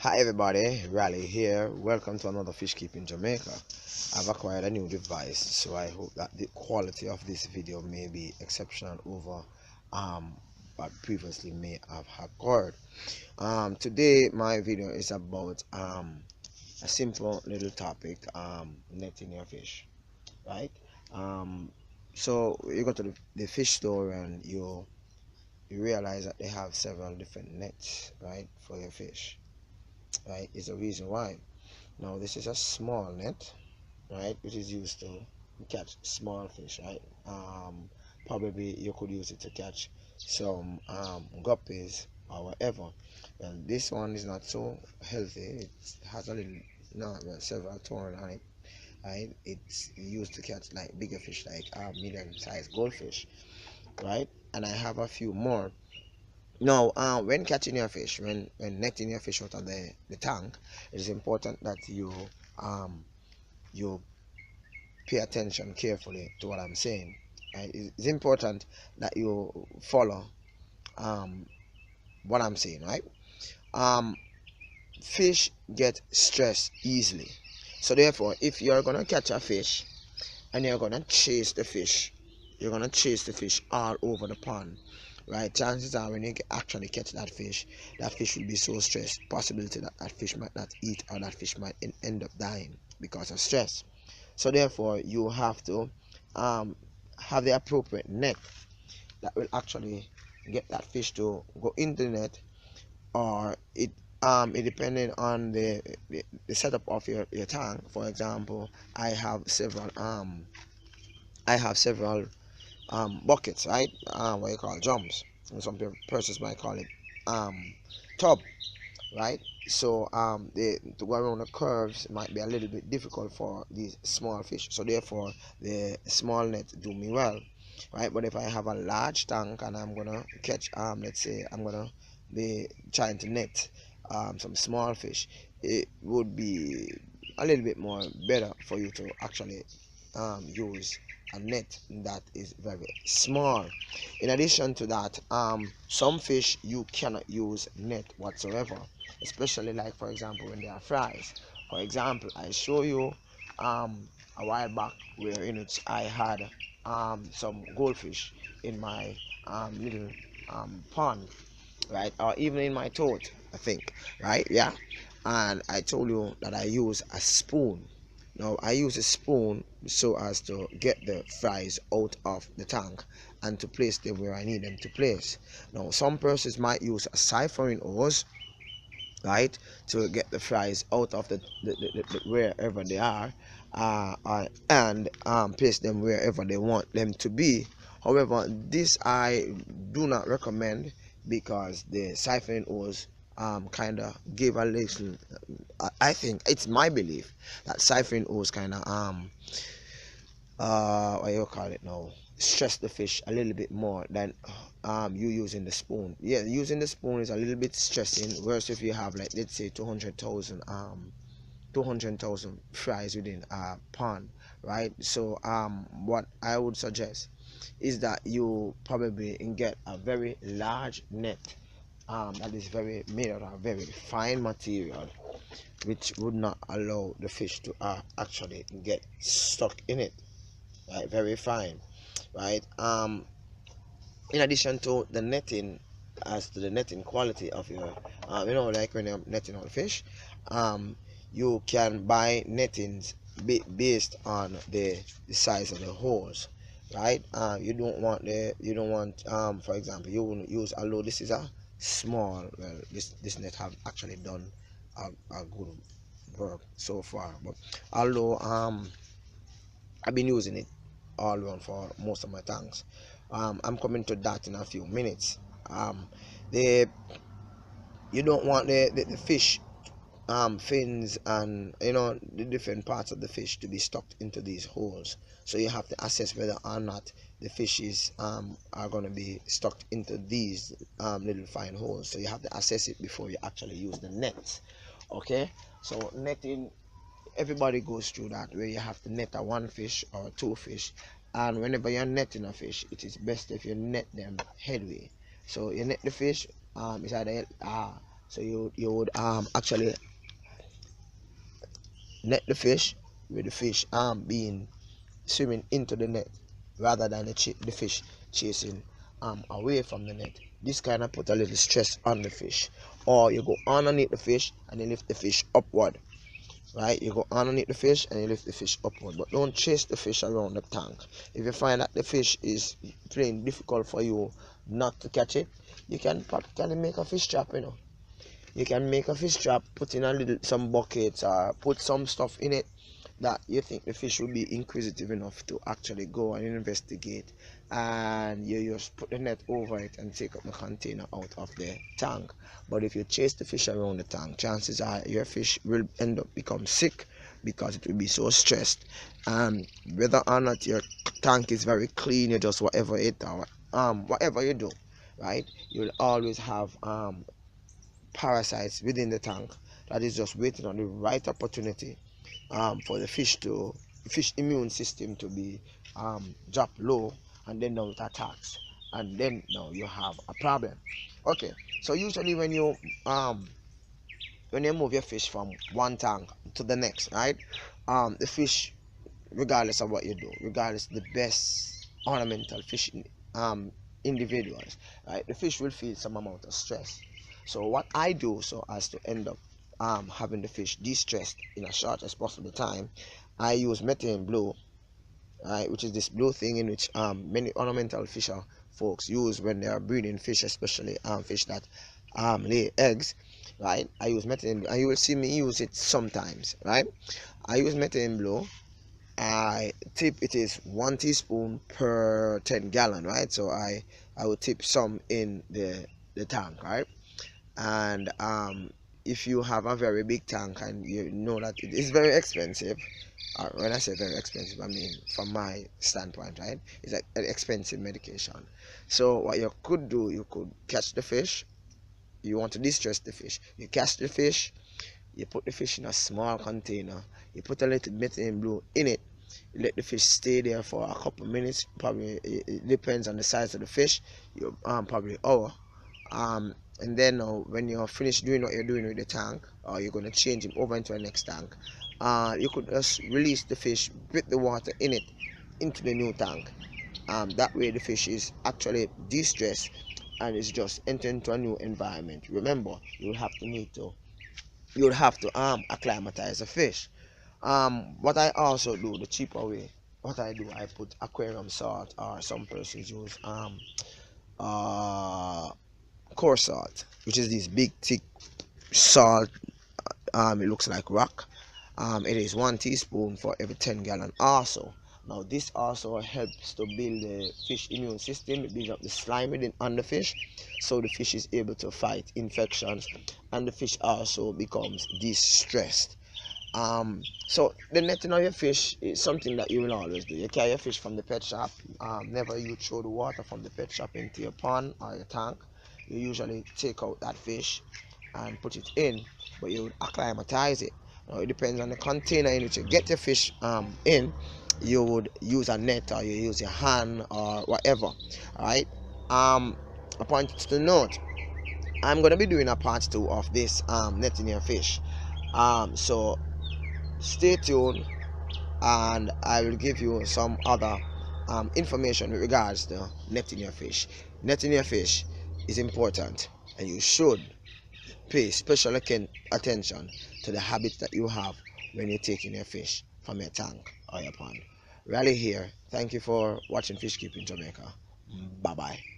Hi everybody, Raleigh here. Welcome to another fish keep in Jamaica. I've acquired a new device, so I hope that the quality of this video may be exceptional over what previously may have occurred. Today my video is about a simple little topic, netting your fish, right? So you go to the fish store and you realize that they have several different nets, right, for your fish. Right, is the reason why. Now this is a small net, right, which is used to catch small fish, right? Probably you could use it to catch some guppies or whatever. And this one is not so healthy. It has a little, no, well, several thorns on it, right? It's used to catch like bigger fish, like medium-sized goldfish, right? And I have a few more. Now, when catching your fish, when netting your fish out of the tank, it is important that you pay attention carefully to what I'm saying. Right? It's important that you follow what I'm saying. Right? Um, Fish get stressed easily, so therefore, if you're gonna catch a fish and you're gonna chase the fish, you're gonna chase the fish all over the pond, right? Chances are when you actually catch that fish will be so stressed, possibility that that fish might not eat or that fish might end up dying because of stress. So therefore you have to have the appropriate net that will actually get that fish to go into the net, or it depending on the setup of your tank. For example, I have several buckets, right? What you call drums, and some persons might call it tub, right? So to go around the curves might be a little bit difficult for these small fish, so therefore the small net do me well, right? But if I have a large tank and I'm gonna catch let's say I'm gonna be trying to net some small fish, it would be a little bit more better for you to actually use a net that is very small. In addition to that, some fish you cannot use net whatsoever, especially like for example when they are fries. For example, I show you a while back where in which I had some goldfish in my little pond, right, or even in my tote, I think, right? Yeah. And I told you that I use a spoon. Now I use a spoon so as to get the fries out of the tank and to place them where I need them to place. Now some persons might use a siphoning hose, right, to get the fries out of the wherever they are, and place them wherever they want them to be. However, this I do not recommend, because the siphoning hose kind of give a little, I think it's my belief that siphoning hose kind of what you call it now, stress the fish a little bit more than you using the spoon. Yeah, using the spoon is a little bit stressing, whereas if you have, like, let's say 200,000 fries within a pond, right? So what I would suggest is that you probably get a very large net that is very made out of very fine material, which would not allow the fish to actually get stuck in it, right? Very fine, right? In addition to the netting, as to the netting quality of your like when you're netting on fish, you can buy nettings based on the size of the holes, right? You don't want for example, you will use, although this is a small, well, this net have actually done a good work so far, but although I've been using it all around for most of my tanks. I'm coming to that in a few minutes. The You don't want the fish fins and the different parts of the fish to be stuck into these holes. So you have to assess whether or not the fishes are going to be stuck into these little fine holes. So you have to assess it before you actually use the net. Okay, so netting, everybody goes through that, where you have to net a one fish or two fish, and whenever you're netting a fish, it is best if you net them headway. So you net the fish, it's either So you would actually net the fish, with the fish being swimming into the net rather than the fish chasing away from the net. This kind of put a little stress on the fish. Or you go underneath the fish and you lift the fish upward, right? You go underneath the fish and you lift the fish upward, but don't chase the fish around the tank. If you find that the fish is plain difficult for you not to catch it, you can practically make a fish trap. You can make a fish trap, put in some buckets, or put some stuff in it that you think the fish will be inquisitive enough to actually go and investigate, and you just put the net over it and take up the container out of the tank. But if you chase the fish around the tank, chances are your fish will end up become sick because it will be so stressed. And whether or not your tank is very clean, you just whatever it or whatever you do, right, you'll always have parasites within the tank that is just waiting on the right opportunity for the fish immune system to be dropped low, and then now it attacks, and then now you have a problem. Okay, so usually when you move your fish from one tank to the next, right, the fish, regardless of what you do, regardless the best ornamental fishing individuals, right, the fish will feel some amount of stress. So what I do, so as to end up having the fish de-stressed in a short as possible time, I use methane blue, right, which is this blue thing in which many ornamental fisher folks use when they are breeding fish, especially fish that lay eggs, right. I use methane blue, and you will see me use it sometimes, right. I use methane blue. I tip, it is 1 teaspoon per 10 gallon, right. So I would tip some in the tank, right. And if you have a very big tank and you know that it is very expensive, when I say very expensive, I mean from my standpoint, right, it's like an expensive medication. So what you could do, you could catch the fish. You want to distress the fish, you catch the fish, you put the fish in a small container, you put a little methane blue in it, you let the fish stay there for a couple minutes, probably it depends on the size of the fish, you probably an hour. And then when you're finished doing what you're doing with the tank, or you're going to change him over into the next tank, you could just release the fish with the water in it into the new tank. That way the fish is actually de-stressed and is just entering into a new environment. Remember, you'll have to acclimatize the fish. What I also do, the cheaper way, what I do, I put aquarium salt, or some persons use uh coarse salt, which is this big thick salt. It looks like rock. It is 1 teaspoon for every 10 gallon also. Now this also helps to build the fish immune system. It builds up the slime within on the fish, so the fish is able to fight infections, and the fish also becomes distressed. So the netting of your fish is something that you will always do. You carry your fish from the pet shop. Never you throw the water from the pet shop into your pond or your tank. You usually take out that fish and put it in, but you would acclimatize it. Now it depends on the container in which you get your fish in. You would use a net, or you use your hand, or whatever. Alright. A point to note, I'm gonna be doing a part 2 of this netting your fish. So stay tuned, and I will give you some other information with regards to netting your fish. Netting your fish is important, and you should pay special attention to the habits that you have when you're taking your fish from your tank or your pond. Rally here. Thank you for watching Fish Keeping Jamaica. Bye bye.